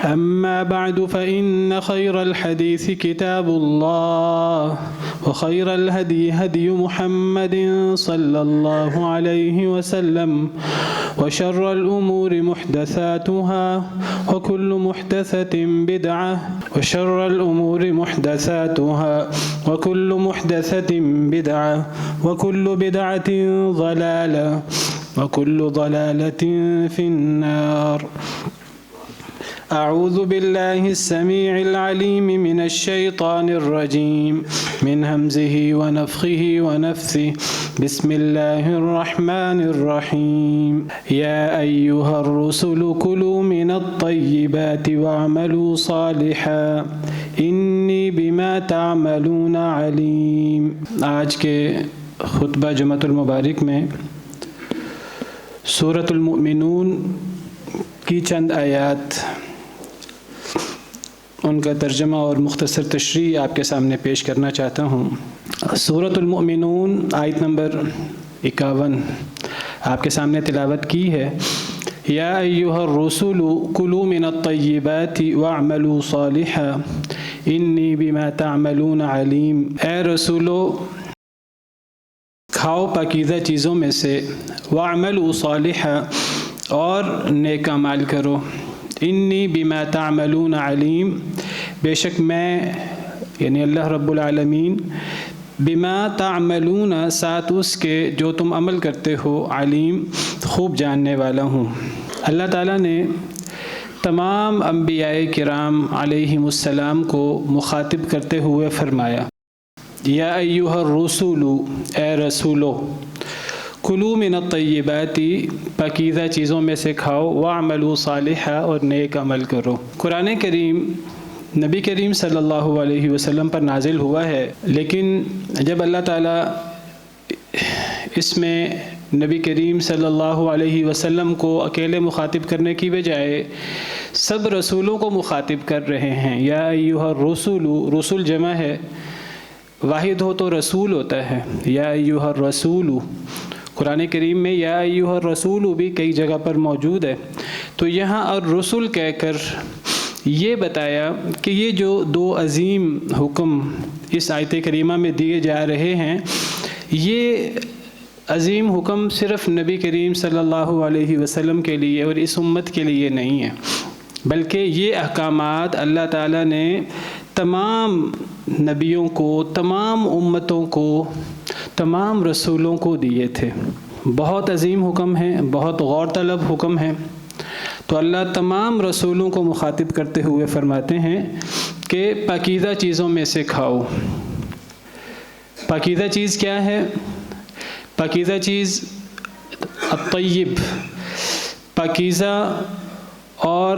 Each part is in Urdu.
أما بعد فإن خير الحديث كتاب الله وخير الهدي هدي محمد صلى الله عليه وسلم وشر الأمور محدثاتها وكل محدثة بدعة وشر الأمور محدثاتها وكل محدثة بدعة وكل بدعة ضلالة وكل ضلالة في النار. أعوذ بالله السميع العليم من الشيطان الرجيم من همزه ونفخه ونفثه. بسم الله الرحمن الرحيم. يا أيها الرسل كلوا من الطيبات واعملوا صالحا إني بما تعملون عليم. آج کے خطبہ جمعۃ المبارک میں سورۃ المؤمنون کی چند آیات، ان کا ترجمہ اور مختصر تشریح آپ کے سامنے پیش کرنا چاہتا ہوں۔ سورۃ المؤمنون آیت نمبر 51 آپ کے سامنے تلاوت کی ہے۔ یا ایھا الرسل کلوا من الطیبات واعملوا صالحا انی بما تعملون علیم۔ اے رسولو، کھاؤ پاکیزہ چیزوں میں سے، واعملوا صالحا، اور نیک اعمال کرو، انی بما تعملون علیم، بے شک میں یعنی اللہ رب العالمین، بما تعملون ساتھ اس کے جو تم عمل کرتے ہو، علیم خوب جاننے والا ہوں۔ اللہ تعالیٰ نے تمام انبیاء کرام علیہم السلام کو مخاطب کرتے ہوئے فرمایا، یا ایھا الرسل، اے رسولو، کلوا من الطیبات، پاکیزہ چیزوں میں سے کھاؤ، واعملوا صالحا، اور نیک عمل کرو۔ قرآن کریم نبی کریم صلی اللہ علیہ وسلم پر نازل ہوا ہے، لیکن جب اللہ تعالیٰ اس میں نبی کریم صلی اللہ علیہ وسلم کو اکیلے مخاطب کرنے کی بجائے سب رسولوں کو مخاطب کر رہے ہیں، یا ایھا الرسل، رسول جمع ہے، واحد ہو تو رسول ہوتا ہے، یا ایھا الرسول۔ قرآن کریم میں یا ایھا الرسول بھی کئی جگہ پر موجود ہے، تو یہاں الرسل کہہ کر یہ بتایا کہ یہ جو دو عظیم حکم اس آیت کریمہ میں دیے جا رہے ہیں، یہ عظیم حکم صرف نبی کریم صلی اللہ علیہ وسلم کے لیے اور اس امت کے لیے نہیں ہے، بلکہ یہ احکامات اللہ تعالیٰ نے تمام نبیوں کو، تمام امتوں کو، تمام رسولوں کو دیے تھے۔ بہت عظیم حکم ہیں، بہت غور طلب حکم ہیں، تو اللہ تمام رسولوں کو مخاطب کرتے ہوئے فرماتے ہیں کہ پاکیزہ چیزوں میں سے کھاؤ۔ پاکیزہ چیز کیا ہے؟ پاکیزہ چیز الطیب، پاکیزہ اور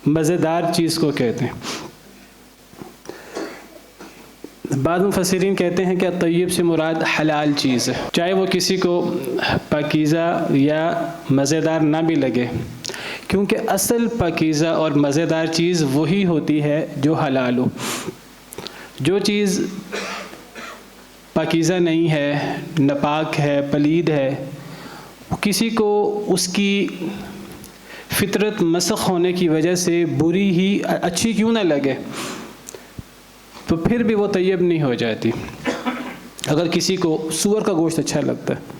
مزیدار چیز کو کہتے ہیں۔ بعض مفسرین کہتے ہیں کہ الطیب سے مراد حلال چیز ہے، چاہے وہ کسی کو پاکیزہ یا مزیدار نہ بھی لگے، کیونکہ اصل پاکیزہ اور مزیدار چیز وہی ہوتی ہے جو حلال ہو۔ جو چیز پاکیزہ نہیں ہے، ناپاک ہے، پلید ہے، کسی کو اس کی فطرت مسخ ہونے کی وجہ سے بری ہی اچھی کیوں نہ لگے، تو پھر بھی وہ طیب نہیں ہو جاتی۔ اگر کسی کو سور کا گوشت اچھا لگتا ہے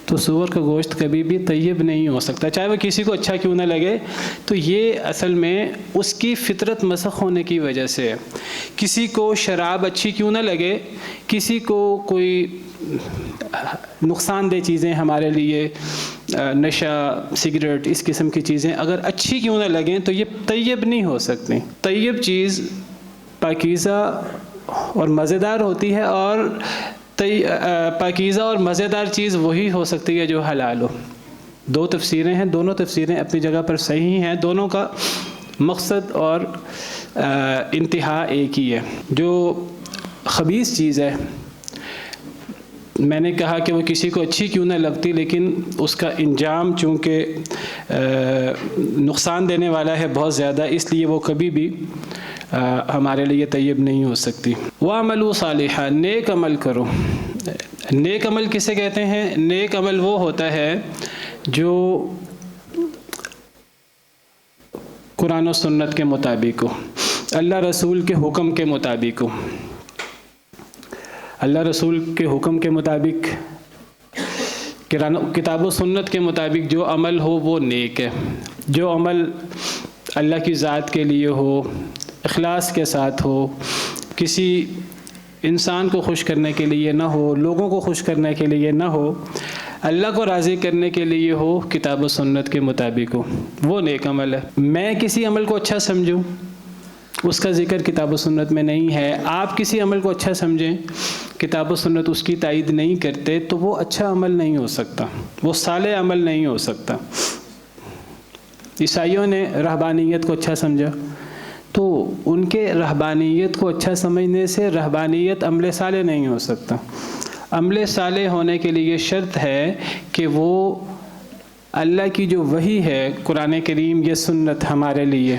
تو سور کا گوشت کبھی بھی طیب نہیں ہو سکتا، چاہے وہ کسی کو اچھا کیوں نہ لگے۔ تو یہ اصل میں اس کی فطرت مسخ ہونے کی وجہ سے ہے۔ کسی کو شراب اچھی کیوں نہ لگے، کسی کو کوئی نقصان دہ چیزیں ہمارے لیے، نشہ، سگریٹ، اس قسم کی چیزیں اگر اچھی کیوں نہ لگیں تو یہ طیب نہیں ہو سکتی۔ طیب چیز پاکیزہ اور مزیدار ہوتی ہے، اور پاکیزہ اور مزیدار چیز وہی ہو سکتی ہے جو حلال ہو۔ دو تفسیریں ہیں، دونوں تفسیریں اپنی جگہ پر صحیح ہیں، دونوں کا مقصد اور انتہا ایک ہی ہے۔ جو خبیث چیز ہے، میں نے کہا کہ وہ کسی کو اچھی کیوں نہ لگتی، لیکن اس کا انجام چونکہ نقصان دینے والا ہے بہت زیادہ، اس لیے وہ کبھی بھی ہمارے لیے طیب نہیں ہو سکتی۔ وَعْمَلُوا صَالِحًا، نیک عمل کرو۔ نیک عمل کسے کہتے ہیں؟ نیک عمل وہ ہوتا ہے جو قرآن و سنت کے مطابق ہو، اللہ رسول کے حکم کے مطابق ہو۔ اللہ رسول کے حکم کے مطابق، کتاب و سنت کے مطابق جو عمل ہو وہ نیک ہے۔ جو عمل اللہ کی ذات کے لیے ہو، اخلاص کے ساتھ ہو، کسی انسان کو خوش کرنے کے لیے نہ ہو، لوگوں کو خوش کرنے کے لیے نہ ہو، اللہ کو راضی کرنے کے لیے ہو، کتاب و سنت کے مطابق ہو، وہ نیک عمل ہے۔ میں کسی عمل کو اچھا سمجھوں، اس کا ذکر کتاب و سنت میں نہیں ہے، آپ کسی عمل کو اچھا سمجھیں، کتاب و سنت اس کی تائید نہیں کرتے، تو وہ اچھا عمل نہیں ہو سکتا، وہ صالح عمل نہیں ہو سکتا۔ عیسائیوں نے رہبانیت کو اچھا سمجھا، تو ان کے رہبانیت کو اچھا سمجھنے سے رہبانیت عمل صالح نہیں ہو سکتا۔ عمل صالح ہونے کے لیے شرط ہے کہ وہ اللہ کی جو وحی ہے، قرآن کریم یا سنت ہمارے لیے،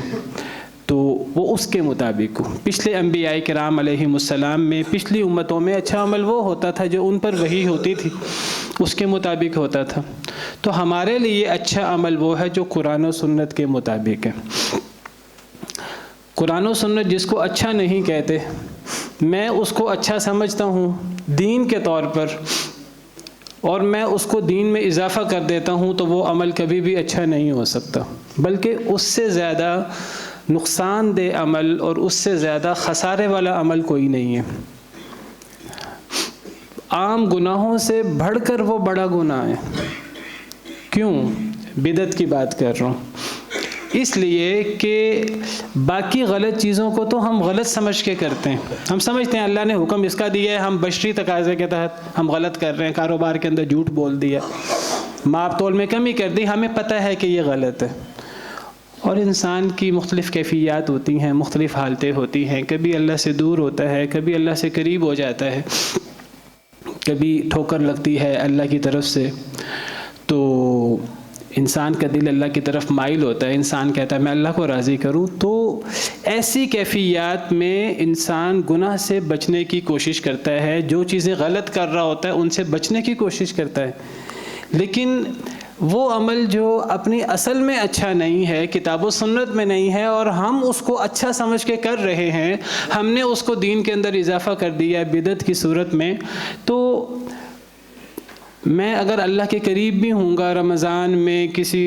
تو وہ اس کے مطابق ہو۔ پچھلے انبیاء کرام علیہم السلام میں، پچھلی امتوں میں اچھا عمل وہ ہوتا تھا جو ان پر وحی ہوتی تھی، اس کے مطابق ہوتا تھا۔ تو ہمارے لیے اچھا عمل وہ ہے جو قرآن و سنت کے مطابق ہے۔ قرآن و سنت جس کو اچھا نہیں کہتے، میں اس کو اچھا سمجھتا ہوں دین کے طور پر، اور میں اس کو دین میں اضافہ کر دیتا ہوں، تو وہ عمل کبھی بھی اچھا نہیں ہو سکتا، بلکہ اس سے زیادہ نقصان دہ عمل اور اس سے زیادہ خسارے والا عمل کوئی نہیں ہے۔ عام گناہوں سے بڑھ کر وہ بڑا گناہ ہے۔ کیوں؟ بدعت کی بات کر رہا ہوں، اس لیے کہ باقی غلط چیزوں کو تو ہم غلط سمجھ کے کرتے ہیں، ہم سمجھتے ہیں اللہ نے حکم اس کا دیا ہے، ہم بشری تقاضے کے تحت ہم غلط کر رہے ہیں، کاروبار کے اندر جھوٹ بول دیا، ماپ تول میں کمی کر دی، ہمیں پتہ ہے کہ یہ غلط ہے۔ اور انسان کی مختلف کیفیات ہوتی ہیں، مختلف حالتیں ہوتی ہیں، کبھی اللہ سے دور ہوتا ہے، کبھی اللہ سے قریب ہو جاتا ہے، کبھی ٹھوکر لگتی ہے اللہ کی طرف سے، تو انسان کا دل اللہ کی طرف مائل ہوتا ہے، انسان کہتا ہے میں اللہ کو راضی کروں، تو ایسی کیفیات میں انسان گناہ سے بچنے کی کوشش کرتا ہے، جو چیزیں غلط کر رہا ہوتا ہے ان سے بچنے کی کوشش کرتا ہے، لیکن وہ عمل جو اپنی اصل میں اچھا نہیں ہے، کتاب و سنت میں نہیں ہے، اور ہم اس کو اچھا سمجھ کے کر رہے ہیں، ہم نے اس کو دین کے اندر اضافہ کر دیا ہے بدعت کی صورت میں، تو میں اگر اللہ کے قریب بھی ہوں گا، رمضان میں کسی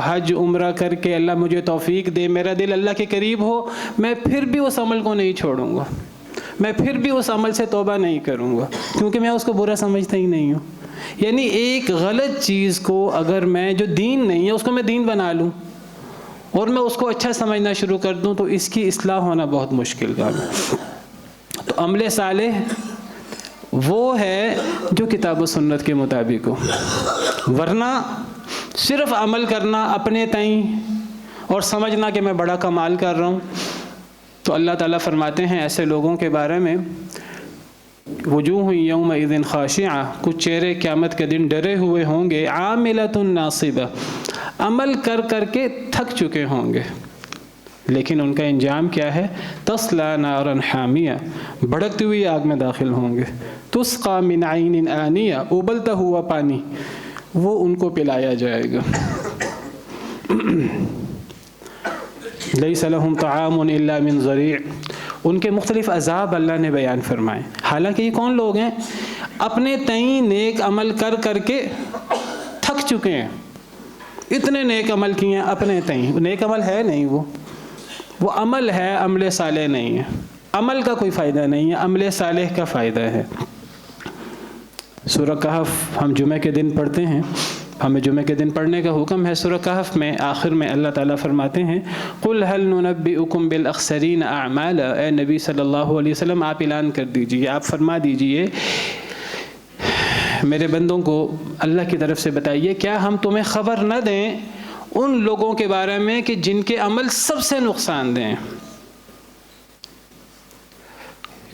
حج عمرہ کر کے اللہ مجھے توفیق دے، میرا دل اللہ کے قریب ہو، میں پھر بھی اس عمل کو نہیں چھوڑوں گا، میں پھر بھی اس عمل سے توبہ نہیں کروں گا، کیونکہ میں اس کو برا سمجھتا ہی نہیں ہوں۔ یعنی ایک غلط چیز کو اگر میں، جو دین نہیں ہے، اس کو میں دین بنا لوں اور میں اس کو اچھا سمجھنا شروع کر دوں، تو اس کی اصلاح ہونا بہت مشکل کام ہے۔ تو عمل صالح وہ ہے جو کتاب و سنت کے مطابق ہو، ورنہ صرف عمل کرنا اپنے تئیں اور سمجھنا کہ میں بڑا کمال کر رہا ہوں، تو اللہ تعالیٰ فرماتے ہیں ایسے لوگوں کے بارے میں، وجوہ یومئذ خاشعہ، کچھ چہرے قیامت کے دن ڈرے ہوئے ہوں گے، عاملۃ ناصبہ، عمل کر کر کے تھک چکے ہوں گے، لیکن ان کا انجام کیا ہے؟ تصلی نارا حامیہ، بھڑکتی ہوئی آگ میں داخل ہوں گے، تسقی من عین آنیہ، ابلتا ہوا پانی وہ ان کو پلایا جائے گا، لیس لہم طعام الا من ضریع، ان کے مختلف عذاب اللہ نے بیان فرمائے۔ حالانکہ یہ کون لوگ ہیں؟ اپنے تئیں نیک عمل کر کر کے تھک چکے ہیں، اتنے نیک عمل کیے ہیں اپنے تئیں، نیک عمل ہے نہیں، وہ عمل ہے، عمل صالح نہیں ہے، عمل کا کوئی فائدہ نہیں ہے، عمل صالح کا فائدہ ہے۔ سورہ کہف ہم جمعہ کے دن پڑھتے ہیں، ہمیں جمعہ کے دن پڑھنے کا حکم ہے۔ سورہ کہف میں آخر میں اللہ تعالیٰ فرماتے ہیں قُلْ هَلْ نُنَبِّئُكُمْ بِالْأَخْسَرِينَ أَعْمَالًا، اے نبی صلی اللہ علیہ وسلم آپ اعلان کر دیجئے، آپ فرما دیجئے میرے بندوں کو، اللہ کی طرف سے بتائیے، کیا ہم تمہیں خبر نہ دیں ان لوگوں کے بارے میں کہ جن کے عمل سب سے نقصان دیں؟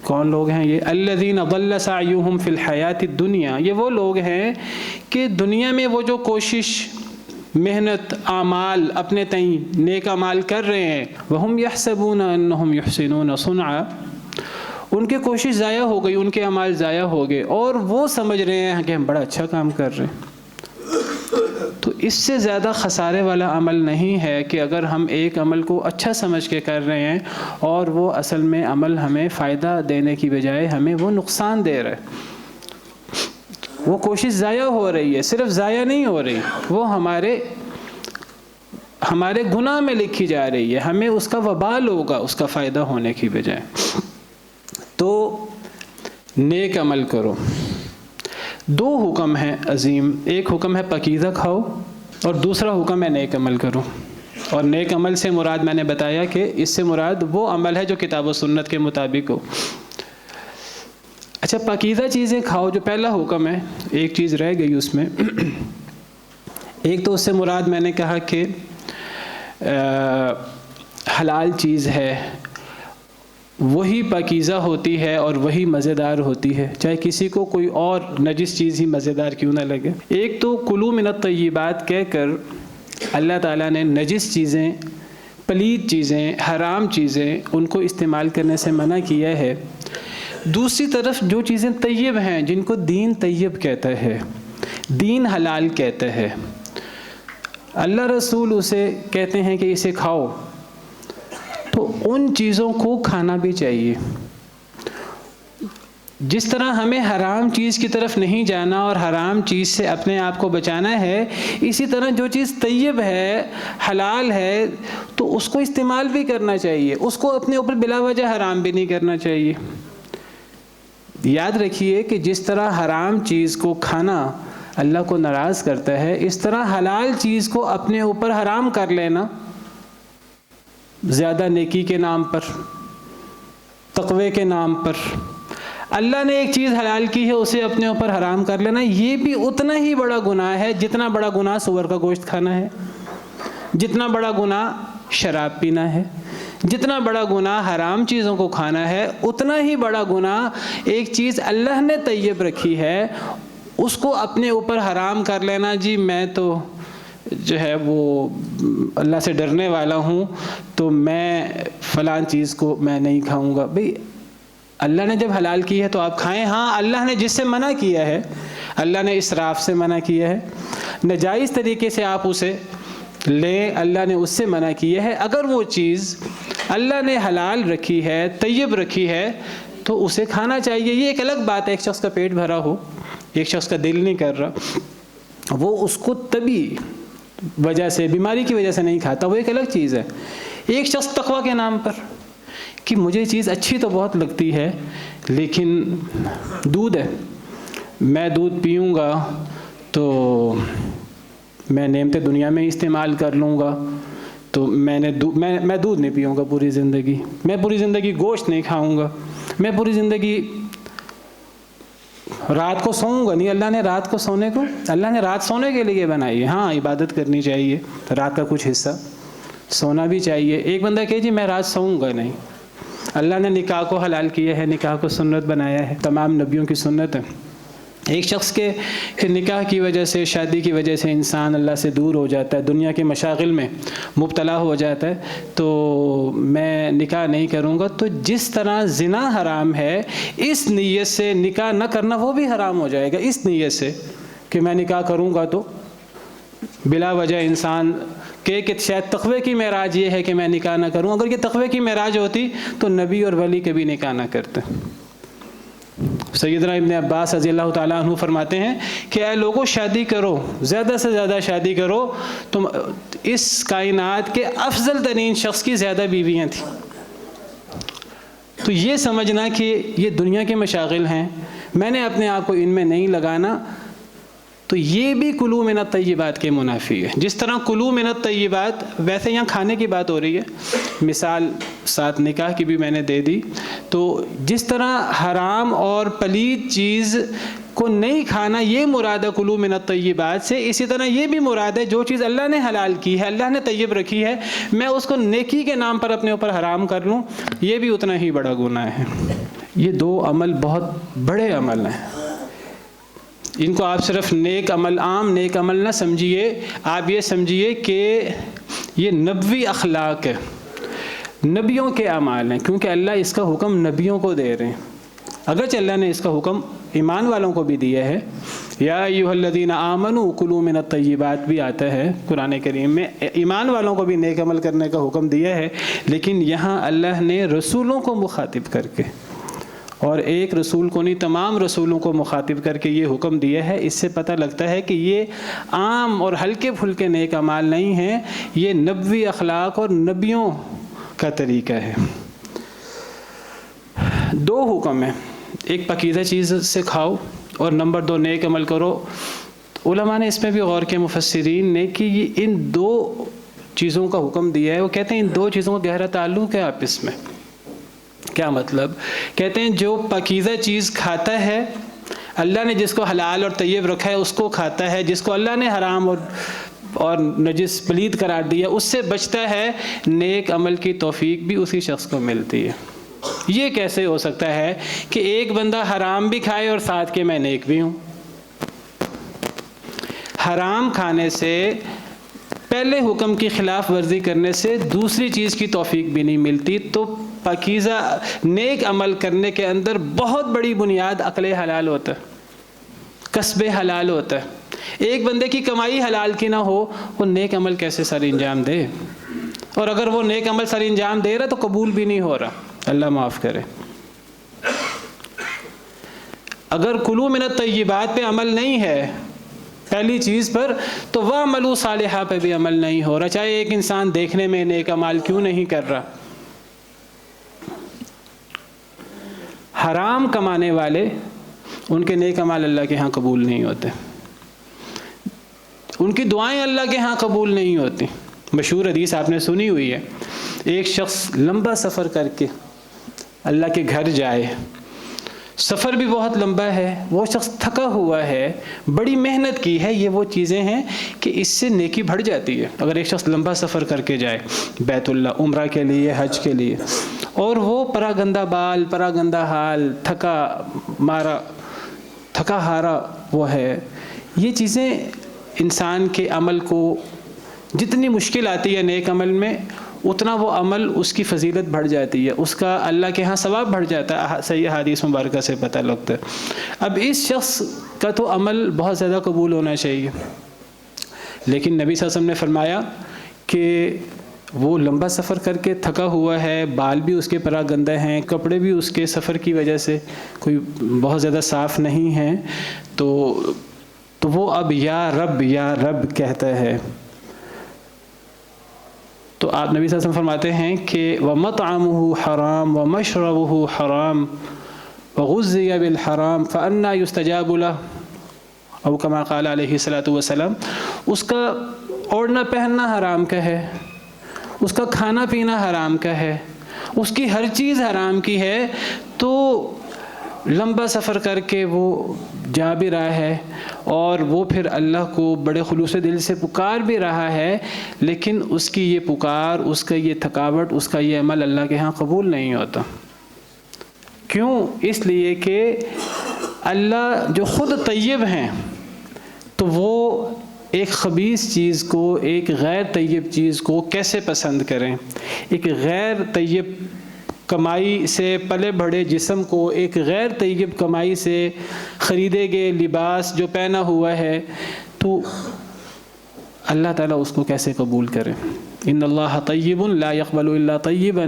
کون لوگ ہیں یہ؟ الذین ضل سعیہم فی الحیات الدنیا، یہ وہ لوگ ہیں کہ دنیا میں وہ جو کوشش، محنت، اعمال اپنے تئیں نیک اعمال کر رہے ہیں، وہم یحسبون انہم یحسنون صنعا، ان کی کوشش ضائع ہو گئی، ان کے اعمال ضائع ہو گئے، اور وہ سمجھ رہے ہیں کہ ہم بڑا اچھا کام کر رہے ہیں۔ تو اس سے زیادہ خسارے والا عمل نہیں ہے کہ اگر ہم ایک عمل کو اچھا سمجھ کے کر رہے ہیں اور وہ اصل میں عمل ہمیں فائدہ دینے کی بجائے ہمیں وہ نقصان دے رہا ہے. وہ کوشش ضائع ہو رہی ہے، صرف ضائع نہیں ہو رہی، وہ ہمارے گناہ میں لکھی جا رہی ہے، ہمیں اس کا وبال ہوگا اس کا فائدہ ہونے کی بجائے. تو نیک عمل کرو. 2 حکم ہیں عظیم، ایک حکم ہے پاکیزہ کھاؤ اور دوسرا حکم ہے نیک عمل کرو. اور نیک عمل سے مراد میں نے بتایا کہ اس سے مراد وہ عمل ہے جو کتاب و سنت کے مطابق ہو. اچھا، پاکیزہ چیزیں کھاؤ جو پہلا حکم ہے، ایک چیز رہ گئی اس میں. ایک تو اس سے مراد میں نے کہا کہ حلال چیز ہے وہی پاکیزہ ہوتی ہے اور وہی مزیدار ہوتی ہے، چاہے کسی کو کوئی اور نجس چیز ہی مزیدار کیوں نہ لگے. ایک تو کلوا من الطیبات کہہ کر اللہ تعالیٰ نے نجس چیزیں، پلید چیزیں، حرام چیزیں ان کو استعمال کرنے سے منع کیا ہے. دوسری طرف جو چیزیں طیب ہیں، جن کو دین طیب کہتا ہے، دین حلال کہتا ہے، اللہ رسول اسے کہتے ہیں کہ اسے کھاؤ، تو ان چیزوں کو کھانا بھی چاہیے. جس طرح ہمیں حرام چیز کی طرف نہیں جانا اور حرام چیز سے اپنے آپ کو بچانا ہے، اسی طرح جو چیز طیب ہے، حلال ہے، تو اس کو استعمال بھی کرنا چاہیے، اس کو اپنے اوپر بلا وجہ حرام بھی نہیں کرنا چاہیے. یاد رکھیے کہ جس طرح حرام چیز کو کھانا اللہ کو ناراض کرتا ہے، اس طرح حلال چیز کو اپنے اوپر حرام کر لینا زیادہ نیکی کے نام پر، تقوی کے نام پر، اللہ نے ایک چیز حلال کی ہے اسے اپنے اوپر حرام کر لینا، یہ بھی اتنا ہی بڑا گناہ ہے جتنا بڑا گناہ سور کا گوشت کھانا ہے، جتنا بڑا گناہ شراب پینا ہے، جتنا بڑا گناہ حرام چیزوں کو کھانا ہے، اتنا ہی بڑا گناہ ایک چیز اللہ نے طیب رکھی ہے اس کو اپنے اوپر حرام کر لینا. جی میں تو جو ہے وہ اللہ سے ڈرنے والا ہوں تو میں فلاں چیز کو میں نہیں کھاؤں گا. بھئی اللہ نے جب حلال کی ہے تو آپ کھائیں. ہاں، اللہ نے جس سے منع کیا ہے، اللہ نے اسراف سے منع کیا ہے، ناجائز طریقے سے آپ اسے لیں، اللہ نے اس سے منع کیا ہے. اگر وہ چیز اللہ نے حلال رکھی ہے، طیب رکھی ہے، تو اسے کھانا چاہیے. یہ ایک الگ بات ہے، ایک شخص کا پیٹ بھرا ہو، ایک شخص کا دل نہیں کر رہا، وہ اس کو طبی وجہ سے، بیماری کی وجہ سے نہیں کھاتا، وہ ایک الگ چیز ہے. ایک شخص تقویٰ کے نام پر کہ مجھے چیز اچھی تو بہت لگتی ہے لیکن دودھ ہے، میں دودھ پیوں گا تو میں نعمت دنیا میں استعمال کر لوں گا، تو میں دودھ نہیں پیوں گا پوری زندگی، میں پوری زندگی گوشت نہیں کھاؤں گا، میں پوری زندگی رات کو سوؤں گا نہیں. اللہ نے رات کو سونے کو، اللہ نے رات سونے کے لیے بنائی ہے. ہاں، عبادت کرنی چاہیے، رات کا کچھ حصہ سونا بھی چاہیے. ایک بندہ کہے جی میں رات سوؤں گا نہیں. اللہ نے نکاح کو حلال کیا ہے، نکاح کو سنت بنایا ہے، تمام نبیوں کی سنت ہے. ایک شخص کے نکاح کی وجہ سے، شادی کی وجہ سے انسان اللہ سے دور ہو جاتا ہے، دنیا کے مشاغل میں مبتلا ہو جاتا ہے، تو میں نکاح نہیں کروں گا. تو جس طرح زنا حرام ہے، اس نیت سے نکاح نہ کرنا وہ بھی حرام ہو جائے گا. اس نیت سے کہ میں نکاح کروں گا تو بلا وجہ انسان کہ شاید تقوی کی معراج یہ ہے کہ میں نکاح نہ کروں. اگر یہ تقوی کی معراج ہوتی تو نبی اور ولی کبھی نکاح نہ کرتے. سیدنا ابن عباس رضی اللہ تعالیٰ عنہ فرماتے ہیں کہ اے لوگوں، شادی کرو، زیادہ سے زیادہ شادی کرو. تم اس کائنات کے افضل ترین شخص کی زیادہ بیویاں تھیں. تو یہ سمجھنا کہ یہ دنیا کے مشاغل ہیں، میں نے اپنے آپ کو ان میں نہیں لگانا، تو یہ بھی کلوا من الطیبات کے منافی ہے. جس طرح کلوا من الطیبات، ویسے یہاں کھانے کی بات ہو رہی ہے، مثال ساتھ نکاح کی بھی میں نے دے دی. تو جس طرح حرام اور پلید چیز کو نہیں کھانا یہ مراد ہے کلوا من الطیبات سے، اسی طرح یہ بھی مراد ہے جو چیز اللہ نے حلال کی ہے، اللہ نے طیب رکھی ہے، میں اس کو نیکی کے نام پر اپنے اوپر حرام کر لوں، یہ بھی اتنا ہی بڑا گناہ ہے. یہ 2 عمل بہت بڑے عمل ہیں. ان کو آپ صرف نیک عمل، عام نیک عمل نہ سمجھیے، آپ یہ سمجھیے کہ یہ نبوی اخلاق ہے، نبیوں کے اعمال ہیں، کیونکہ اللہ اس کا حکم نبیوں کو دے رہے ہیں. اگرچہ اللہ نے اس کا حکم ایمان والوں کو بھی دیا ہے، یا ایھا الذین آمنوا کلوا من الطیبات بھی آتا ہے قرآن کریم میں، ایمان والوں کو بھی نیک عمل کرنے کا حکم دیا ہے، لیکن یہاں اللہ نے رسولوں کو مخاطب کر کے، اور ایک رسول کو نہیں تمام رسولوں کو مخاطب کر کے یہ حکم دیا ہے۔ اس سے پتہ لگتا ہے کہ یہ عام اور ہلکے پھلکے نیک اعمال نہیں ہیں، یہ نبوی اخلاق اور نبیوں کا طریقہ ہے۔ دو حکم ہیں، ایک پاکیزہ چیز سے کھاؤ اور نمبر 2 نیک عمل کرو۔ علماء نے اس میں بھی غور کیا، مفسرین نے، کہ یہ ان 2 چیزوں کا حکم دیا ہے۔ وہ کہتے ہیں ان 2 چیزوں کا گہرا تعلق ہے آپس میں۔ کیا مطلب؟ کہتے ہیں جو پاکیزہ چیز کھاتا ہے، اللہ نے جس کو حلال اور طیب رکھا ہے اس کو کھاتا ہے، جس کو اللہ نے حرام اور نجس پلید قرار دیا اس سے بچتا ہے، نیک عمل کی توفیق بھی اسی شخص کو ملتی ہے۔ یہ کیسے ہو سکتا ہے کہ ایک بندہ حرام بھی کھائے اور ساتھ کے میں نیک بھی ہوں؟ حرام کھانے سے، پہلے حکم کی خلاف ورزی کرنے سے دوسری چیز کی توفیق بھی نہیں ملتی۔ تو پاکیزہ نیک عمل کرنے کے اندر بہت بڑی بنیاد عقل حلال ہوتا ہے، کسب حلال ہوتا ہے۔ ایک بندے کی کمائی حلال کی نہ ہو، وہ نیک عمل کیسے سر انجام دے؟ اور اگر وہ نیک عمل سر انجام دے رہا تو قبول بھی نہیں ہو رہا، اللہ معاف کرے۔ اگر کلوا من الطیبات پہ عمل نہیں ہے پہلی چیز پر، تو وَاعْمَلُوا صَالِحًا پہ بھی عمل نہیں ہو رہا، چاہے ایک انسان دیکھنے میں نیک اعمال کیوں نہیں کر رہا۔ حرام کمانے والے، ان کے نیک اعمال اللہ کے ہاں قبول نہیں ہوتے، ان کی دعائیں اللہ کے ہاں قبول نہیں ہوتی۔ مشہور حدیث آپ نے سنی ہوئی ہے، ایک شخص لمبا سفر کر کے اللہ کے گھر جائے، سفر بھی بہت لمبا ہے، وہ شخص تھکا ہوا ہے، بڑی محنت کی ہے، یہ وہ چیزیں ہیں کہ اس سے نیکی بڑھ جاتی ہے۔ اگر ایک شخص لمبا سفر کر کے جائے بیت اللہ عمرہ کے لیے، حج کے لیے، اور وہ پراگندہ بال، پراگندہ حال، تھکا ہارا وہ ہے، یہ چیزیں انسان کے عمل کو جتنی مشکل آتی ہے نیک عمل میں، اتنا وہ عمل اس کی فضیلت بڑھ جاتی ہے، اس کا اللہ کے ہاں ثواب بڑھ جاتا ہے، صحیح حدیث مبارکہ سے پتہ لگتا ہے۔ اب اس شخص کا تو عمل بہت زیادہ قبول ہونا چاہیے، لیکن نبی صلی اللہ علیہ وسلم نے فرمایا کہ وہ لمبا سفر کر کے تھکا ہوا ہے، بال بھی اس کے پراگندہ ہیں، کپڑے بھی اس کے سفر کی وجہ سے کوئی بہت زیادہ صاف نہیں ہیں، تو وہ اب یا رب کہتا ہے۔ تو آپ نبی صلی اللہ علیہ وسلم فرماتے ہیں کہ وَمَطْعَمُهُ حَرَامٌ وَمَشْرَبُهُ حَرَامٌ وَغُذِّيَ بِالْحَرَامِ فَأَنَّىٰ يُسْتَجَابُ لَهُ، او کما قال علیہ الصلوۃ والسلام۔ اس کا اوڑھنا پہننا حرام کا ہے، اس کا کھانا پینا حرام کا ہے، اس کی ہر چیز حرام کی ہے، تو لمبا سفر کر کے وہ جا بھی رہا ہے اور وہ پھر اللہ کو بڑے خلوص دل سے پکار بھی رہا ہے، لیکن اس کی یہ پکار، اس کا یہ تھکاوٹ، اس کا یہ عمل اللہ کے ہاں قبول نہیں ہوتا۔ کیوں؟ اس لیے کہ اللہ جو خود طیب ہیں، تو وہ ایک خبیث چیز کو، ایک غیر طیب چیز کو کیسے پسند کریں؟ ایک غیر طیب کمائی سے پلے بڑھے جسم کو ایک غیر طیب کمائی سے خریدے گئے لباس جو پہنا ہوا ہے، تو اللہ تعالیٰ اس کو کیسے قبول کرے؟ ان اللہ طیب لا يقبل الا طیبا،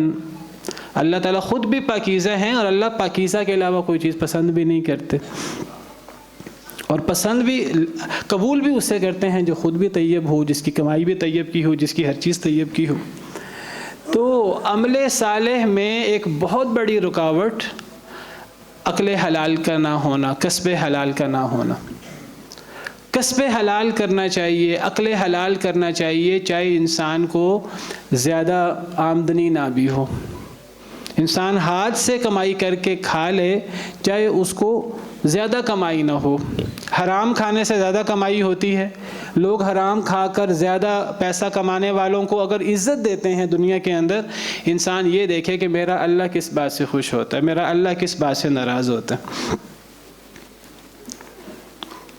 اللہ تعالیٰ خود بھی پاکیزہ ہیں اور اللہ پاکیزہ کے علاوہ کوئی چیز پسند بھی نہیں کرتے، اور پسند بھی قبول بھی اس سے کرتے ہیں جو خود بھی طیب ہو، جس کی کمائی بھی طیب کی ہو، جس کی ہر چیز طیب کی ہو۔ تو عمل صالح میں ایک بہت بڑی رکاوٹ عقل حلال کا نہ ہونا، کسب حلال کا نہ ہونا۔ کسب حلال کرنا چاہیے، عقل حلال کرنا چاہیے، چاہے انسان کو زیادہ آمدنی نہ بھی ہو۔ انسان ہاتھ سے کمائی کر کے کھا لے، چاہے اس کو زیادہ کمائی نہ ہو۔ حرام کھانے سے زیادہ کمائی ہوتی ہے، لوگ حرام کھا کر زیادہ پیسہ کمانے والوں کو اگر عزت دیتے ہیں دنیا کے اندر، انسان یہ دیکھے کہ میرا اللہ کس بات سے خوش ہوتا ہے، میرا اللہ کس بات سے ناراض ہوتا ہے۔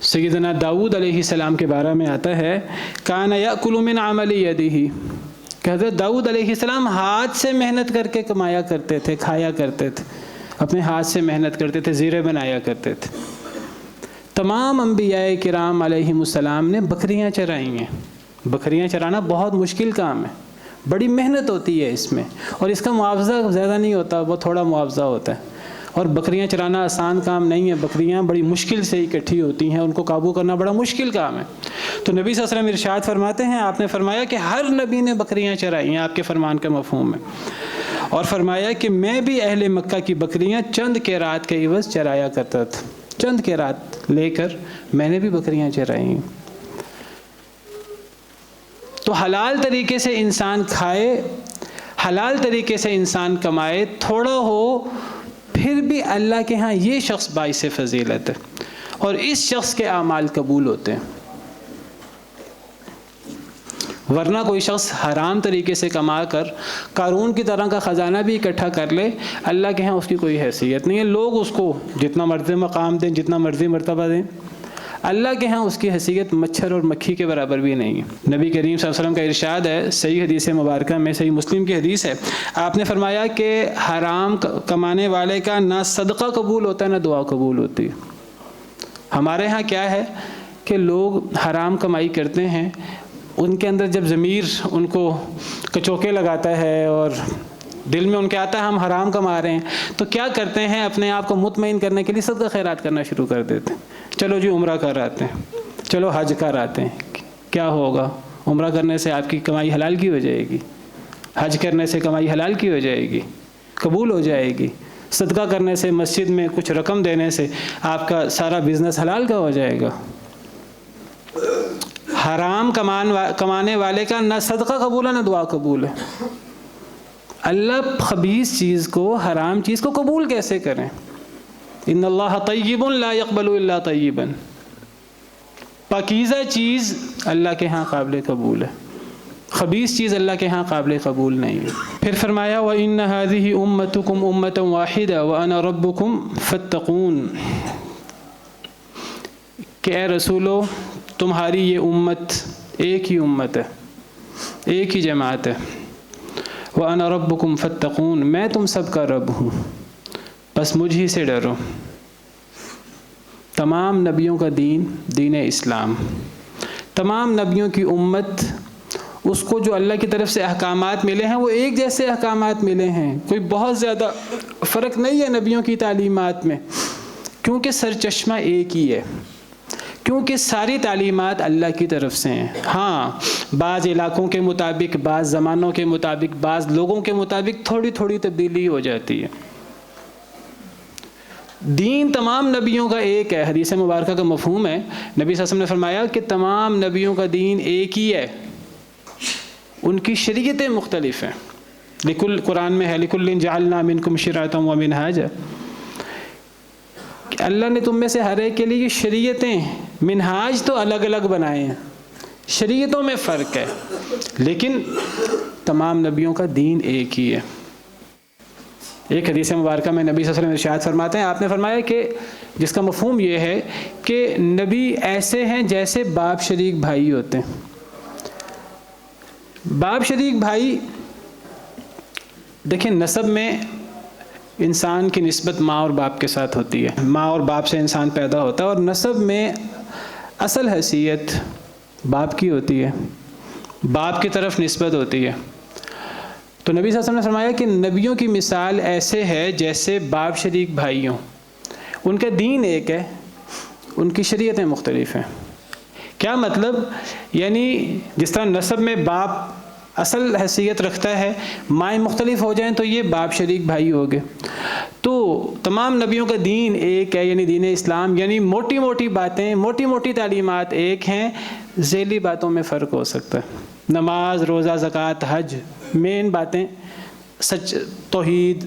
سیدنا داؤد علیہ السلام کے بارے میں آتا ہے کان یأکل من عمل یدہ، کہ حضرت داؤد علیہ السلام ہاتھ سے محنت کر کے کمایا کرتے تھے، کھایا کرتے تھے۔ اپنے ہاتھ سے محنت کرتے تھے، زیرے بنایا کرتے تھے۔ تمام انبیاء کرام علیہم السلام نے بکریاں چرائی ہیں۔ بکریاں چرانا بہت مشکل کام ہے، بڑی محنت ہوتی ہے اس میں، اور اس کا معاوضہ زیادہ نہیں ہوتا، وہ تھوڑا معاوضہ ہوتا ہے۔ اور بکریاں چرانا آسان کام نہیں ہے، بکریاں بڑی مشکل سے اکٹھی ہوتی ہیں، ان کو قابو کرنا بڑا مشکل کام ہے۔ تو نبی صلی اللہ علیہ وسلم ارشاد فرماتے ہیں، آپ نے فرمایا کہ ہر نبی نے بکریاں چرائی ہیں، آپ کے فرمان کا مفہوم ہے، اور فرمایا کہ میں بھی اہل مکہ کی بکریاں چند قیرات کے عوض چرایا کرتا تھا، چند قیرات لے کر میں نے بھی بکریاں چرائی ہیں۔ تو حلال طریقے سے انسان کھائے، حلال طریقے سے انسان کمائے، تھوڑا ہو پھر بھی اللہ کے ہاں یہ شخص باعث فضیلت ہے، اور اس شخص کے اعمال قبول ہوتے ہیں۔ ورنہ کوئی شخص حرام طریقے سے کما کر قارون کی طرح کا خزانہ بھی اکٹھا کر لے، اللہ کے ہاں اس کی کوئی حیثیت نہیں ہے۔ لوگ اس کو جتنا مرضی مقام دیں، جتنا مرضی مرتبہ دیں، اللہ کے ہاں اس کی حیثیت مچھر اور مکھی کے برابر بھی نہیں ہے۔ نبی کریم صلی اللہ علیہ وسلم کا ارشاد ہے، صحیح حدیث مبارکہ میں، صحیح مسلم کی حدیث ہے، آپ نے فرمایا کہ حرام کمانے والے کا نہ صدقہ قبول ہوتا ہے نہ دعا قبول ہوتی ہے۔ ہمارے ہاں کیا ہے کہ لوگ حرام کمائی کرتے ہیں، ان کے اندر جب ضمیر ان کو کچوکے لگاتا ہے اور دل میں ان کے آتا ہے ہم حرام کما رہے ہیں، تو کیا کرتے ہیں، اپنے آپ کو مطمئن کرنے کے لیے صدقہ خیرات کرنا شروع کر دیتے ہیں۔ چلو جی عمرہ کر آتے ہیں، چلو حج کر آتے ہیں، کیا ہوگا؟ عمرہ کرنے سے آپ کی کمائی حلال کی ہو جائے گی، حج کرنے سے کمائی حلال کی ہو جائے گی، قبول ہو جائے گی، صدقہ کرنے سے، مسجد میں کچھ رقم دینے سے آپ کا سارا بزنس حلال کا ہو جائے گا۔ حرام کمانے والے کا نہ صدقہ قبول ہے نہ دعا قبول ہے۔ اللہ خبیث چیز کو، حرام چیز کو قبول کیسے کریں؟ ان اللہ طیب لا یقبل الا طیبا، پاکیزہ چیز اللہ کے ہاں قابل قبول ہے، خبیث چیز اللہ کے ہاں قابل قبول نہیں ہے۔ پھر فرمایا وَإِنَّ هَذِهِ أُمَّتُكُمْ أُمَّةً وَاحِدَةً وَأَنَا رَبُّكُمْ فَاتَّقُونِ، کہ اے رسولو تمہاری یہ امت ایک ہی امت ہے، ایک ہی جماعت ہے، وَأَنَا رَبُّكُمْ فَاتَّقُونِ، میں تم سب کا رب ہوں، بس مجھ ہی سے ڈرو۔ تمام نبیوں کا دین، دین اسلام، تمام نبیوں کی امت، اس کو جو اللہ کی طرف سے احکامات ملے ہیں وہ ایک جیسے احکامات ملے ہیں، کوئی بہت زیادہ فرق نہیں ہے نبیوں کی تعلیمات میں، کیونکہ سرچشمہ ایک ہی ہے، کیونکہ ساری تعلیمات اللہ کی طرف سے ہیں۔ ہاں بعض علاقوں کے مطابق، بعض زمانوں کے مطابق، بعض لوگوں کے مطابق تھوڑی تھوڑی تبدیلی ہو جاتی ہے۔ دین تمام نبیوں کا ایک ہے، حدیث مبارکہ کا مفہوم ہے، نبی صلی اللہ علیہ وسلم نے فرمایا کہ تمام نبیوں کا دین ایک ہی ہے، ان کی شریعتیں مختلف ہیں۔ قرآن میں ہے لِكُلٍّ جَعَلْنَا مِنْكُمْ شِرْعَةً وَمِنْهَاجًا، کہ اللہ نے تم میں سے ہر ایک کے لیے شریعتیں، منہاج تو الگ الگ بنائے ہیں، شریعتوں میں فرق ہے، لیکن تمام نبیوں کا دین ایک ہی ہے۔ ایک حدیث مبارکہ میں نبی صلی اللہ علیہ وسلم ارشاد فرماتے ہیں، آپ نے فرمایا کہ جس کا مفہوم یہ ہے کہ نبی ایسے ہیں جیسے باپ شریک بھائی ہوتے ہیں۔ باپ شریک بھائی، دیکھیں نسب میں انسان کی نسبت ماں اور باپ کے ساتھ ہوتی ہے، ماں اور باپ سے انسان پیدا ہوتا ہے، اور نسب میں اصل حیثیت باپ کی ہوتی ہے، باپ کی طرف نسبت ہوتی ہے۔ تو نبی صلی اللہ علیہ وسلم نے فرمایا کہ نبیوں کی مثال ایسے ہے جیسے باپ شریک بھائی ہوں، ان کا دین ایک ہے، ان کی شریعتیں مختلف ہیں۔ کیا مطلب؟ یعنی جس طرح نسب میں باپ اصل حیثیت رکھتا ہے، مائیں مختلف ہو جائیں تو یہ باپ شریک بھائی ہو گئے، تو تمام نبیوں کا دین ایک ہے، یعنی دین اسلام، یعنی موٹی موٹی باتیں، موٹی موٹی تعلیمات ایک ہیں، ذیلی باتوں میں فرق ہو سکتا ہے۔ نماز، روزہ، زکوٰۃ، حج، مین باتیں توحید،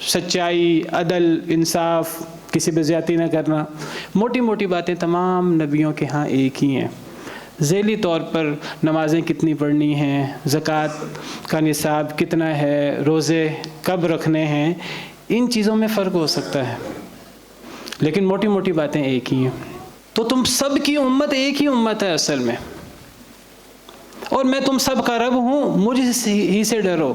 سچائی، عدل، انصاف، کسی پہ زیادتی نہ کرنا، موٹی موٹی باتیں تمام نبیوں کے ہاں ایک ہی ہیں۔ ذیلی طور پر نمازیں کتنی پڑھنی ہیں، زکوٰۃ کا نصاب کتنا ہے، روزے کب رکھنے ہیں، ان چیزوں میں فرق ہو سکتا ہے، لیکن موٹی موٹی باتیں ایک ہی ہیں۔ تو تم سب کی امت ایک ہی امت ہے اصل میں، اور میں تم سب کا رب ہوں، مجھ ہی سے ڈرو۔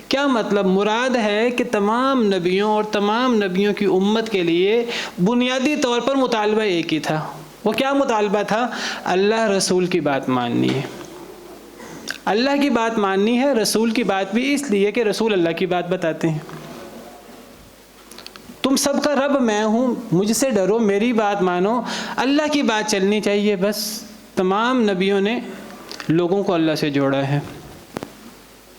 کیا مطلب؟ مراد ہے کہ تمام نبیوں اور تمام نبیوں کی امت کے لیے بنیادی طور پر مطالبہ ایک ہی تھا۔ وہ کیا مطالبہ تھا؟ اللہ رسول کی بات ماننی ہے۔ اللہ کی بات ماننی ہے، رسول کی بات بھی اس لیے کہ رسول اللہ کی بات بتاتے ہیں۔ تم سب کا رب میں ہوں، مجھ سے ڈرو، میری بات مانو، اللہ کی بات چلنی چاہیے بس۔ تمام نبیوں نے لوگوں کو اللہ سے جوڑا ہے۔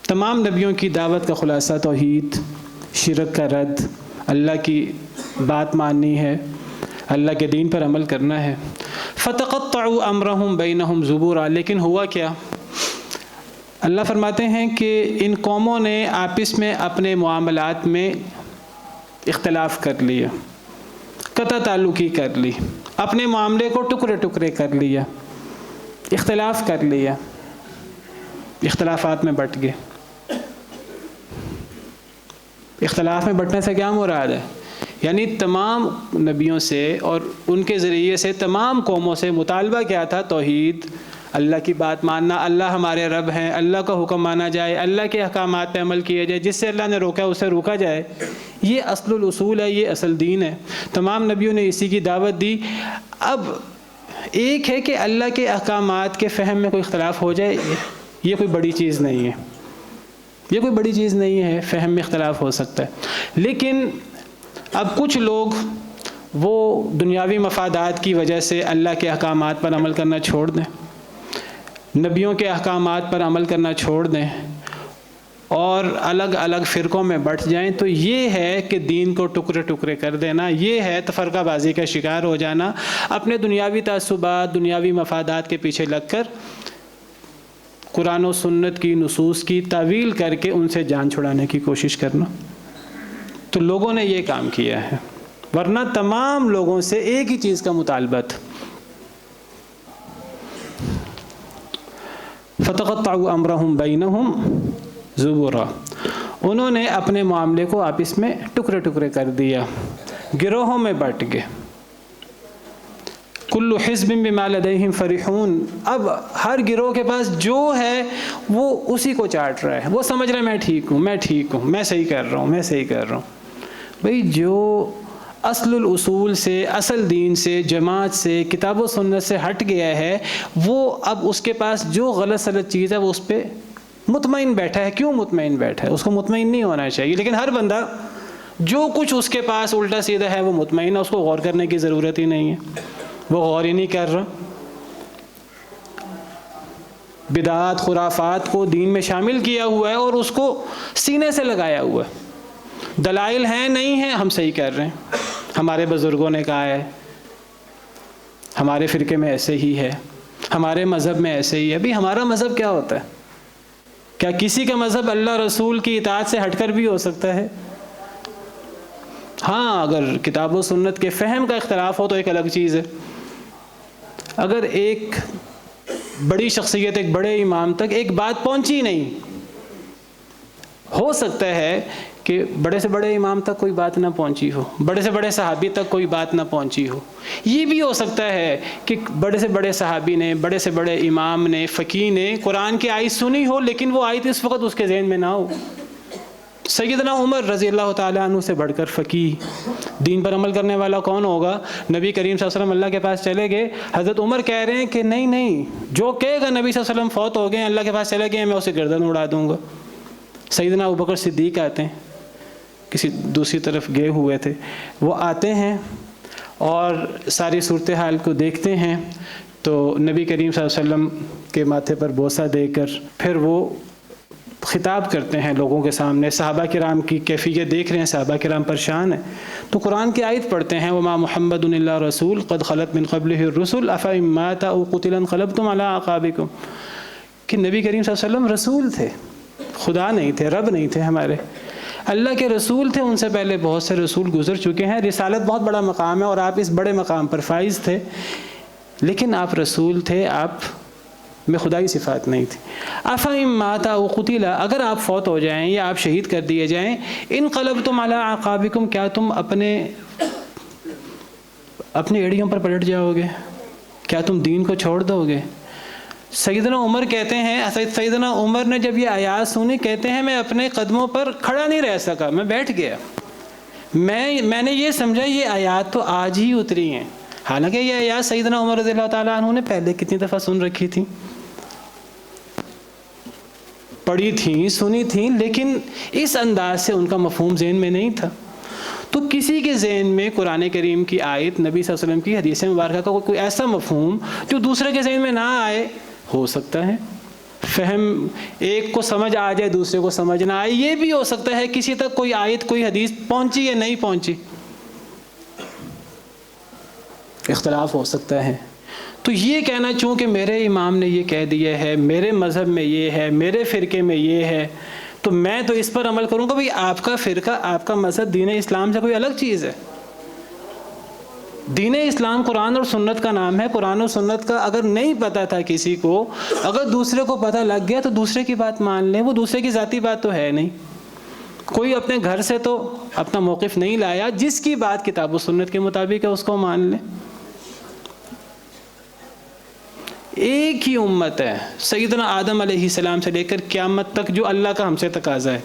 تمام نبیوں کی دعوت کا خلاصہ توحید، شرک کا رد، اللہ کی بات ماننی ہے، اللہ کے دین پر عمل کرنا ہے۔ فَتَقَطَّعُوا أَمْرَهُمْ بَيْنَهُمْ زُبُرًا، لیکن ہوا کیا؟ اللہ فرماتے ہیں کہ ان قوموں نے آپس میں اپنے معاملات میں اختلاف کر لیا، قطع تعلقی کر لی، اپنے معاملے کو ٹکڑے ٹکڑے کر لیا، اختلاف کر لیا، اختلافات میں بٹ گئے۔ اختلاف میں بٹنے سے کیا مراد ہے؟ یعنی تمام نبیوں سے اور ان کے ذریعے سے تمام قوموں سے مطالبہ کیا تھا؟ توحید، اللہ کی بات ماننا، اللہ ہمارے رب ہیں، اللہ کا حکم مانا جائے، اللہ کے احکامات پہ عمل کیا جائے، جس سے اللہ نے روکا اسے روکا جائے۔ یہ اصل الاصول ہے، یہ اصل دین ہے۔ تمام نبیوں نے اسی کی دعوت دی۔ اب ایک ہے کہ اللہ کے احکامات کے فہم میں کوئی اختلاف ہو جائے، یہ کوئی بڑی چیز نہیں ہے، یہ کوئی بڑی چیز نہیں ہے، فہم میں اختلاف ہو سکتا ہے۔ لیکن اب کچھ لوگ وہ دنیاوی مفادات کی وجہ سے اللہ کے احکامات پر عمل کرنا چھوڑ دیں، نبیوں کے احکامات پر عمل کرنا چھوڑ دیں اور الگ الگ فرقوں میں بٹ جائیں، تو یہ ہے کہ دین کو ٹکڑے ٹکڑے کر دینا، یہ ہے تفرقہ بازی کا شکار ہو جانا، اپنے دنیاوی تعصبات، دنیاوی مفادات کے پیچھے لگ کر قرآن و سنت کی نصوص کی تعویل کر کے ان سے جان چھڑانے کی کوشش کرنا۔ تو لوگوں نے یہ کام کیا ہے، ورنہ تمام لوگوں سے ایک ہی چیز کا مطالبہ تھا۔ فَتَقَطَّعُوا أَمْرَهُمْ بَيْنَهُمْ زُبُرًا، انہوں نے اپنے معاملے کو آپس میں ٹکڑے ٹکڑے کر دیا، گروہوں میں بٹ گئے۔ كُلُّ حِزْبٍ بِمَا لَدَيْهِمْ فَرِحُونَ، اب ہر گروہ کے پاس جو ہے وہ اسی کو چاٹ رہا ہے، وہ سمجھ رہا ہے میں ٹھیک ہوں، میں ٹھیک ہوں، میں صحیح کر رہا ہوں، میں صحیح کر رہا ہوں۔ بھئی جو اصل الاصول سے، اصل دین سے، جماعت سے، کتاب و سنت سے ہٹ گیا ہے، وہ اب اس کے پاس جو غلط سلط چیز ہے وہ اس پہ مطمئن بیٹھا ہے۔ کیوں مطمئن بیٹھا ہے؟ اس کو مطمئن نہیں ہونا چاہیے، لیکن ہر بندہ جو کچھ اس کے پاس الٹا سیدھا ہے وہ مطمئن ہے، اس کو غور کرنے کی ضرورت ہی نہیں ہے، وہ غور ہی نہیں کر رہا۔ بدعات، خرافات کو دین میں شامل کیا ہوا ہے اور اس کو سینے سے لگایا ہوا ہے۔ دلائل ہیں نہیں ہیں، ہم صحیح کر رہے ہیں، ہمارے بزرگوں نے کہا ہے، ہمارے فرقے میں ایسے ہی ہے، ہمارے مذہب میں ایسے ہی ہے۔ ابھی ہمارا مذہب کیا ہوتا ہے؟ کیا کسی کا مذہب اللہ رسول کی اطاعت سے ہٹ کر بھی ہو سکتا ہے؟ ہاں، اگر کتاب و سنت کے فہم کا اختلاف ہو تو ایک الگ چیز ہے۔ اگر ایک بڑی شخصیت، ایک بڑے امام تک ایک بات پہنچی نہیں، ہو سکتا ہے کہ بڑے سے بڑے امام تک کوئی بات نہ پہنچی ہو، بڑے سے بڑے صحابی تک کوئی بات نہ پہنچی ہو۔ یہ بھی ہو سکتا ہے کہ بڑے سے بڑے صحابی نے، بڑے سے بڑے امام نے، فقیہ نے قرآن کی آیت سنی ہو لیکن وہ آیت اس وقت اس کے ذہن میں نہ ہو۔ سیدنا عمر رضی اللہ تعالیٰ عنہ سے بڑھ کر فقیہ، دین پر عمل کرنے والا کون ہوگا؟ نبی کریم صلی اللہ علیہ وسلم اللہ کے پاس چلے گئے، حضرت عمر کہہ رہے ہیں کہ نہیں نہیں، جو کہے گا نبی صلی اللہ علیہ وسلم فوت ہو گئے، اللہ کے پاس چلے گئے، میں اسے گردن اڑا دوں گا۔ سیدنا ابوبکر صدیق آتے ہیں، کسی دوسری طرف گئے ہوئے تھے، وہ آتے ہیں اور ساری صورتحال کو دیکھتے ہیں تو نبی کریم صلی اللہ علیہ وسلم کے ماتھے پر بوسہ دے کر پھر وہ خطاب کرتے ہیں لوگوں کے سامنے۔ صحابہ کرام کی کیفیت دیکھ رہے ہیں، صحابہ کرام پریشان ہیں، تو قرآن کی آیت پڑھتے ہیں، وَمَا مُحَمَّدٌ إِلَّا رَسُولٌ قَدْ خَلَتْ مِن قَبْلِهِ الرُّسُلُ أَفَإِن مَاتَ أَوْ قُتِلَ انقلبتم عَلَىٰ أَعْقَابِكُمْ، کہ نبی کریم صلی اللہ علیہ وسلم رسول تھے، خدا نہیں تھے، رب نہیں تھے، ہمارے اللہ کے رسول تھے۔ ان سے پہلے بہت سے رسول گزر چکے ہیں، رسالت بہت بڑا مقام ہے اور آپ اس بڑے مقام پر فائز تھے، لیکن آپ رسول تھے، آپ میں خدائی صفات نہیں تھی۔ أَفَإِن مَاتَ أَوْ قُتِلَ، اگر آپ فوت ہو جائیں یا آپ شہید کر دیے جائیں، انقلبتم علی اعقابکم، کیا تم اپنی ایڑیوں پر پلٹ جاؤ گے؟ کیا تم دین کو چھوڑ دو گے؟ سیدنا عمر کہتے ہیں، سیدنا عمر نے جب یہ آیات سنی کہتے ہیں میں اپنے قدموں پر کھڑا نہیں رہ سکا، میں بیٹھ گیا. میں نے یہ سمجھا یہ آیات تو آج ہی اتری ہیں، حالانکہ یہ آیات سیدنا عمر رضی اللہ تعالیٰ عنہ نے پہلے کتنی دفعہ سن رکھی تھیں، پڑھی تھیں، سنی تھیں، لیکن اس انداز سے ان کا مفہوم ذہن میں نہیں تھا. تو کسی کے ذہن میں قرآن کریم کی آیت، نبی صلی اللہ علیہ وسلم کی حدیث مبارکہ کا کوئی ایسا مفہوم جو دوسرے کے ذہن میں نہ آئے، ہو سکتا ہے فہم ایک کو سمجھ آ جائے دوسرے کو سمجھ نہ آئے. یہ بھی ہو سکتا ہے کسی تک کوئی آیت کوئی حدیث پہنچی یا نہیں پہنچی، اختلاف ہو سکتا ہے. تو یہ کہنا چونکہ میرے امام نے یہ کہہ دیا ہے، میرے مذہب میں یہ ہے، میرے فرقے میں یہ ہے، تو میں تو اس پر عمل کروں گا. بھئی آپ کا فرقہ، آپ کا مذہب دین اسلام سے کوئی الگ چیز ہے. دین اسلام قرآن اور سنت کا نام ہے. قرآن اور سنت کا اگر نہیں پتہ تھا کسی کو، اگر دوسرے کو پتہ لگ گیا تو دوسرے کی بات مان لیں، وہ دوسرے کی ذاتی بات تو ہے نہیں. کوئی اپنے گھر سے تو اپنا موقف نہیں لایا، جس کی بات کتاب و سنت کے مطابق ہے اس کو مان لیں. ایک ہی امت ہے سیدنا آدم علیہ السلام سے لے کر قیامت تک جو اللہ کا ہم سے تقاضا ہے،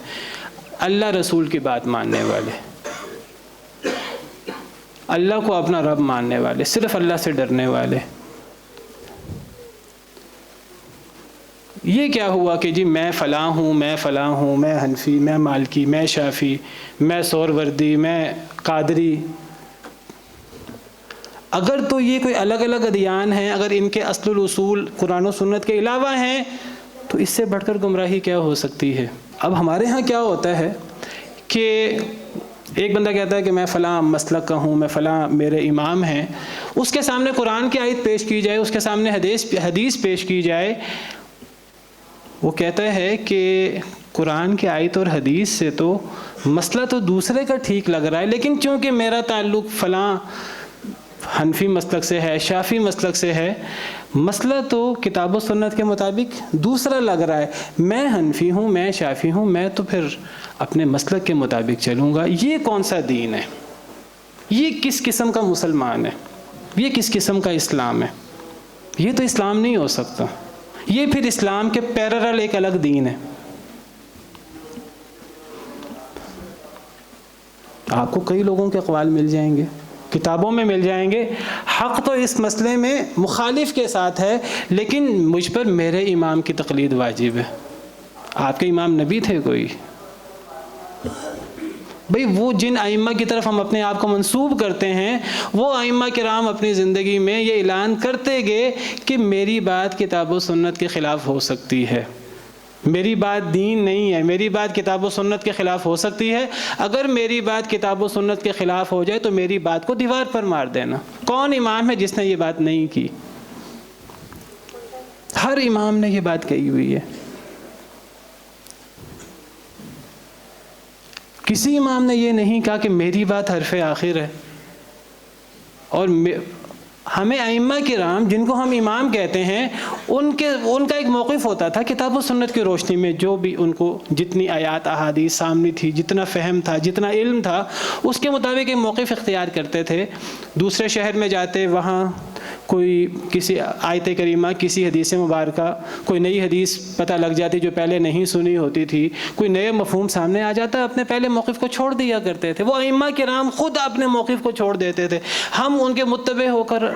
اللہ رسول کی بات ماننے والے، اللہ کو اپنا رب ماننے والے، صرف اللہ سے ڈرنے والے. یہ کیا ہوا کہ جی میں فلاں ہوں، میں فلاں ہوں، میں حنفی، میں مالکی، میں شافی، میں سہروردی، میں قادری. اگر تو یہ کوئی الگ الگ ادیان ہیں، اگر ان کے اصل الاصول قرآن و سنت کے علاوہ ہیں، تو اس سے بڑھ کر گمراہی کیا ہو سکتی ہے؟ اب ہمارے ہاں کیا ہوتا ہے کہ ایک بندہ کہتا ہے کہ میں فلاں مسلک کا ہوں، میں فلاں میرے امام ہیں، اس کے سامنے قرآن کی آیت پیش کی جائے، اس کے سامنے حدیث پیش کی جائے، وہ کہتا ہے کہ قرآن کی آیت اور حدیث سے تو مسئلہ تو دوسرے کا ٹھیک لگ رہا ہے، لیکن چونکہ میرا تعلق فلاں حنفی مسلک سے ہے، شافی مسلک سے ہے، مسئلہ تو کتاب و سنت کے مطابق دوسرا لگ رہا ہے. میں حنفی ہوں، میں شافی ہوں، میں تو پھر اپنے مسلک کے مطابق چلوں گا. یہ کون سا دین ہے؟ یہ کس قسم کا مسلمان ہے؟ یہ کس قسم کا اسلام ہے؟ یہ تو اسلام نہیں ہو سکتا. یہ پھر اسلام کے پیرالل ایک الگ دین ہے. آپ کو کئی لوگوں کے اقوال مل جائیں گے، کتابوں میں مل جائیں گے، حق تو اس مسئلے میں مخالف کے ساتھ ہے، لیکن مجھ پر میرے امام کی تقلید واجب ہے. آپ کے امام نبی تھے کوئی؟ بھئی وہ جن ائمہ کی طرف ہم اپنے آپ کو منسوب کرتے ہیں، وہ ائمہ کرام اپنی زندگی میں یہ اعلان کرتے گئے کہ میری بات کتاب و سنت کے خلاف ہو سکتی ہے، میری بات دین نہیں ہے، میری بات کتاب و سنت کے خلاف ہو سکتی ہے. اگر میری بات کتاب و سنت کے خلاف ہو جائے تو میری بات کو دیوار پر مار دینا. کون امام ہے جس نے یہ بات نہیں کی؟ ہر امام نے یہ بات کہی ہوئی ہے. کسی امام نے یہ نہیں کہا کہ میری بات حرف آخر ہے. اور ہمیں ائمہ کرام جن کو ہم امام کہتے ہیں، ان کا ایک موقف ہوتا تھا کتاب و سنت کی روشنی میں، جو بھی ان کو جتنی آیات احادیث سامنے تھی، جتنا فہم تھا، جتنا علم تھا، اس کے مطابق ایک موقف اختیار کرتے تھے. دوسرے شہر میں جاتے، وہاں کوئی کسی آیت کریمہ، کسی حدیث مبارکہ، کوئی نئی حدیث پتہ لگ جاتی جو پہلے نہیں سنی ہوتی تھی، کوئی نئے مفہوم سامنے آ جاتا، اپنے پہلے موقف کو چھوڑ دیا کرتے تھے. وہ ائمہ کرام خود اپنے موقف کو چھوڑ دیتے تھے. ہم ان کے متبع ہو کر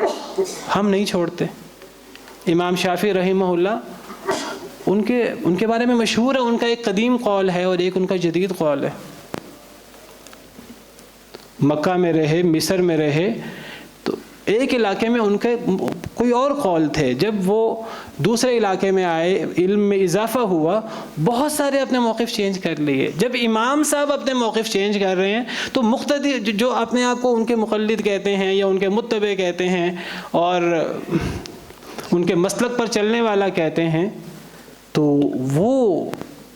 ہم نہیں چھوڑتے. امام شافعی رحمہ اللہ، ان کے بارے میں مشہور ہے، ان کا ایک قدیم قول ہے اور ایک ان کا جدید قول ہے. مکہ میں رہے، مصر میں رہے، تو ایک علاقے میں ان کے کوئی اور قول تھے. جب وہ دوسرے علاقے میں آئے، علم میں اضافہ ہوا، بہت سارے اپنے موقف چینج کر لیے. جب امام صاحب اپنے موقف چینج کر رہے ہیں تو مقتدی جو اپنے آپ کو ان کے مقلد کہتے ہیں یا ان کے متبع کہتے ہیں اور ان کے مسلک پر چلنے والا کہتے ہیں، تو وہ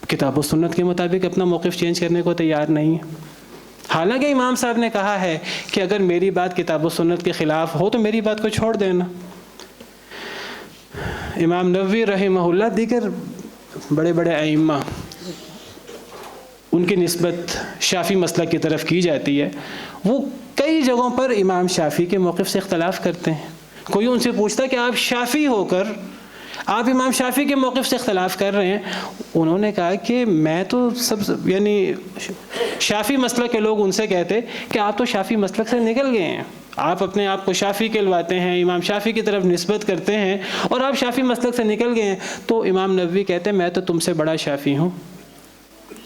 کتاب و سنت کے مطابق اپنا موقف چینج کرنے کو تیار نہیں ہے. حالانکہ امام صاحب نے کہا ہے کہ اگر میری بات کتاب و سنت کے خلاف ہو تو میری بات کو چھوڑ دینا. امام نووی رحمہ اللہ، دیگر بڑے بڑے ائمہ، ان کی نسبت شافی مسلک کی طرف کی جاتی ہے. وہ کئی جگہوں پر امام شافی کے موقف سے اختلاف کرتے ہیں. کوئی ان سے پوچھتا ہے کہ آپ شافی ہو کر آپ امام شافعی کے موقف سے اختلاف کر رہے ہیں. انہوں نے کہا کہ میں تو یعنی شافعی مسلک کے لوگ ان سے کہتے کہ آپ تو شافعی مسلک سے نکل گئے ہیں، آپ اپنے آپ کو شافعی کہلواتے ہیں، امام شافعی کی طرف نسبت کرتے ہیں اور آپ شافعی مسلک سے نکل گئے ہیں. تو امام نووی کہتے ہیں میں تو تم سے بڑا شافعی ہوں،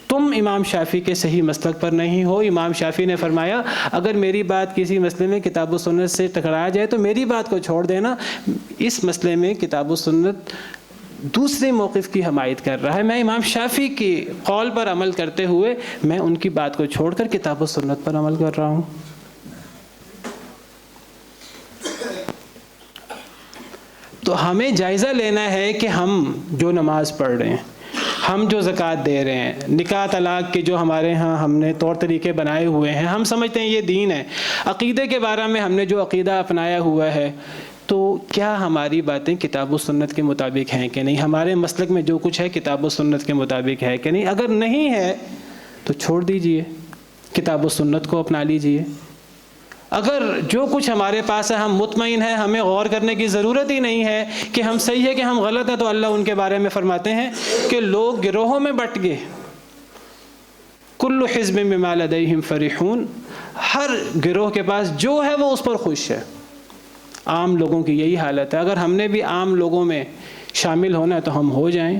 تم امام شافعی کے صحیح مسلک پر نہیں ہو. امام شافعی نے فرمایا اگر میری بات کسی مسئلے میں کتاب و سنت سے ٹکرا جائے تو میری بات کو چھوڑ دینا. اس مسئلے میں کتاب و سنت دوسرے موقف کی حمایت کر رہا ہے، میں امام شافعی کے قول پر عمل کرتے ہوئے میں ان کی بات کو چھوڑ کر کتاب و سنت پر عمل کر رہا ہوں. تو ہمیں جائزہ لینا ہے کہ ہم جو نماز پڑھ رہے ہیں، ہم جو زکوٰۃ دے رہے ہیں، نکاح طلاق کے جو ہمارے ہاں ہم نے طور طریقے بنائے ہوئے ہیں، ہم سمجھتے ہیں یہ دین ہے. عقیدے کے بارے میں ہم نے جو عقیدہ اپنایا ہوا ہے، تو کیا ہماری باتیں کتاب و سنت کے مطابق ہیں کہ نہیں؟ ہمارے مسلک میں جو کچھ ہے کتاب و سنت کے مطابق ہے کہ نہیں؟ اگر نہیں ہے تو چھوڑ دیجئے، کتاب و سنت کو اپنا لیجئے. اگر جو کچھ ہمارے پاس ہے ہم مطمئن ہیں، ہمیں غور کرنے کی ضرورت ہی نہیں ہے کہ ہم صحیح ہے کہ ہم غلط ہیں، تو اللہ ان کے بارے میں فرماتے ہیں کہ لوگ گروہوں میں بٹ گئے. کل حزب بما لدیہم فرحون، ہر گروہ کے پاس جو ہے وہ اس پر خوش ہے. عام لوگوں کی یہی حالت ہے. اگر ہم نے بھی عام لوگوں میں شامل ہونا ہے تو ہم ہو جائیں.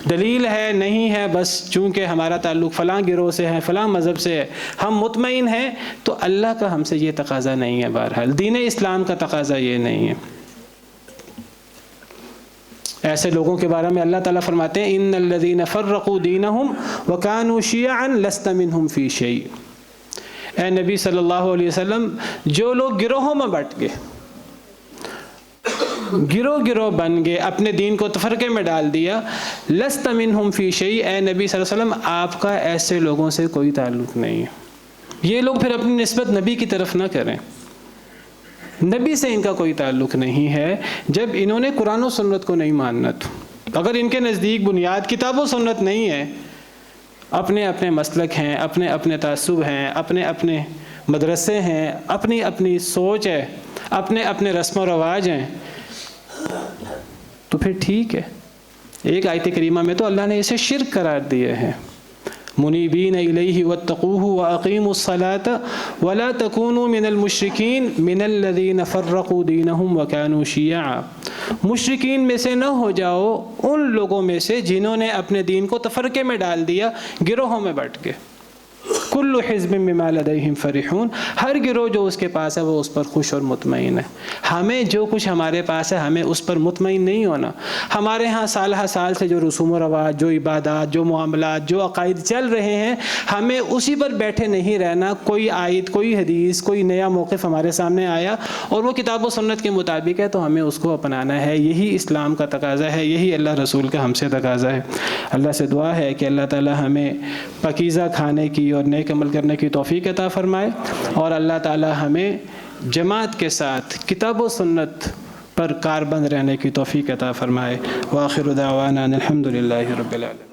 دلیل ہے نہیں ہے، بس چونکہ ہمارا تعلق فلاں گروہ سے ہے، فلاں مذہب سے ہے، ہم مطمئن ہیں، تو اللہ کا ہم سے یہ تقاضا نہیں ہے. بہرحال دین اسلام کا تقاضا یہ نہیں ہے. ایسے لوگوں کے بارے میں اللہ تعالیٰ فرماتے ہیں ان الذین فرقوا دینہم وکانوا شیعا لست منہم فی شیء. اے نبی صلی اللہ علیہ وسلم، جو لوگ گروہوں میں بٹ گئے، گروہ بن گئے، اپنے دین کو تفرقے میں ڈال دیا، لست منہم فی شیء، اے نبی صلی اللہ علیہ وسلم آپ کا ایسے لوگوں سے کوئی تعلق نہیں ہے. یہ لوگ پھر اپنی نسبت نبی کی طرف نہ کریں، نبی سے ان کا کوئی تعلق نہیں ہے جب انہوں نے قرآن و سنت کو نہیں ماننا. تو اگر ان کے نزدیک بنیاد کتاب و سنت نہیں ہے، اپنے اپنے مسلک ہیں، اپنے اپنے تعصب ہیں، اپنے اپنے مدرسے ہیں، اپنی اپنی سوچ ہے، اپنے اپنے رسم و رواج ہیں، تو پھر ٹھیک ہے. ایک آیت کریمہ میں تو اللہ نے اسے شرک قرار دیے ہیں. منیبین الیہ واتقوہ واقیموا الصلاة ولا تکونوا من المشرکین من الذین فرقوا دینہم وکانوا شیعا. مشرکین میں سے نہ ہو جاؤ، ان لوگوں میں سے جنہوں نے اپنے دین کو تفرقے میں ڈال دیا، گروہوں میں بٹ گئے. کل حزب بما لدیہم فرحون، ہر گروہ جو اس کے پاس ہے وہ اس پر خوش اور مطمئن ہے. ہمیں جو کچھ ہمارے پاس ہے ہمیں اس پر مطمئن نہیں ہونا. ہمارے ہاں سال ہر سال سے جو رسوم و رواج، جو عبادات، جو معاملات، جو عقائد چل رہے ہیں، ہمیں اسی پر بیٹھے نہیں رہنا. کوئی آیت، کوئی حدیث، کوئی نیا موقف ہمارے سامنے آیا اور وہ کتاب و سنت کے مطابق ہے تو ہمیں اس کو اپنانا ہے. یہی اسلام کا تقاضا ہے، یہی اللہ رسول کا ہم سے تقاضا ہے. اللہ سے دعا ہے کہ اللہ تعالی ہمیں پاکیزہ کھانے کی اور نیک عمل کرنے کی توفیق عطا فرمائے، اور اللہ تعالی ہمیں جماعت کے ساتھ کتاب و سنت پر کاربند رہنے کی توفیق عطا فرمائے. وآخر دعوانا الحمد للہ رب العالمین.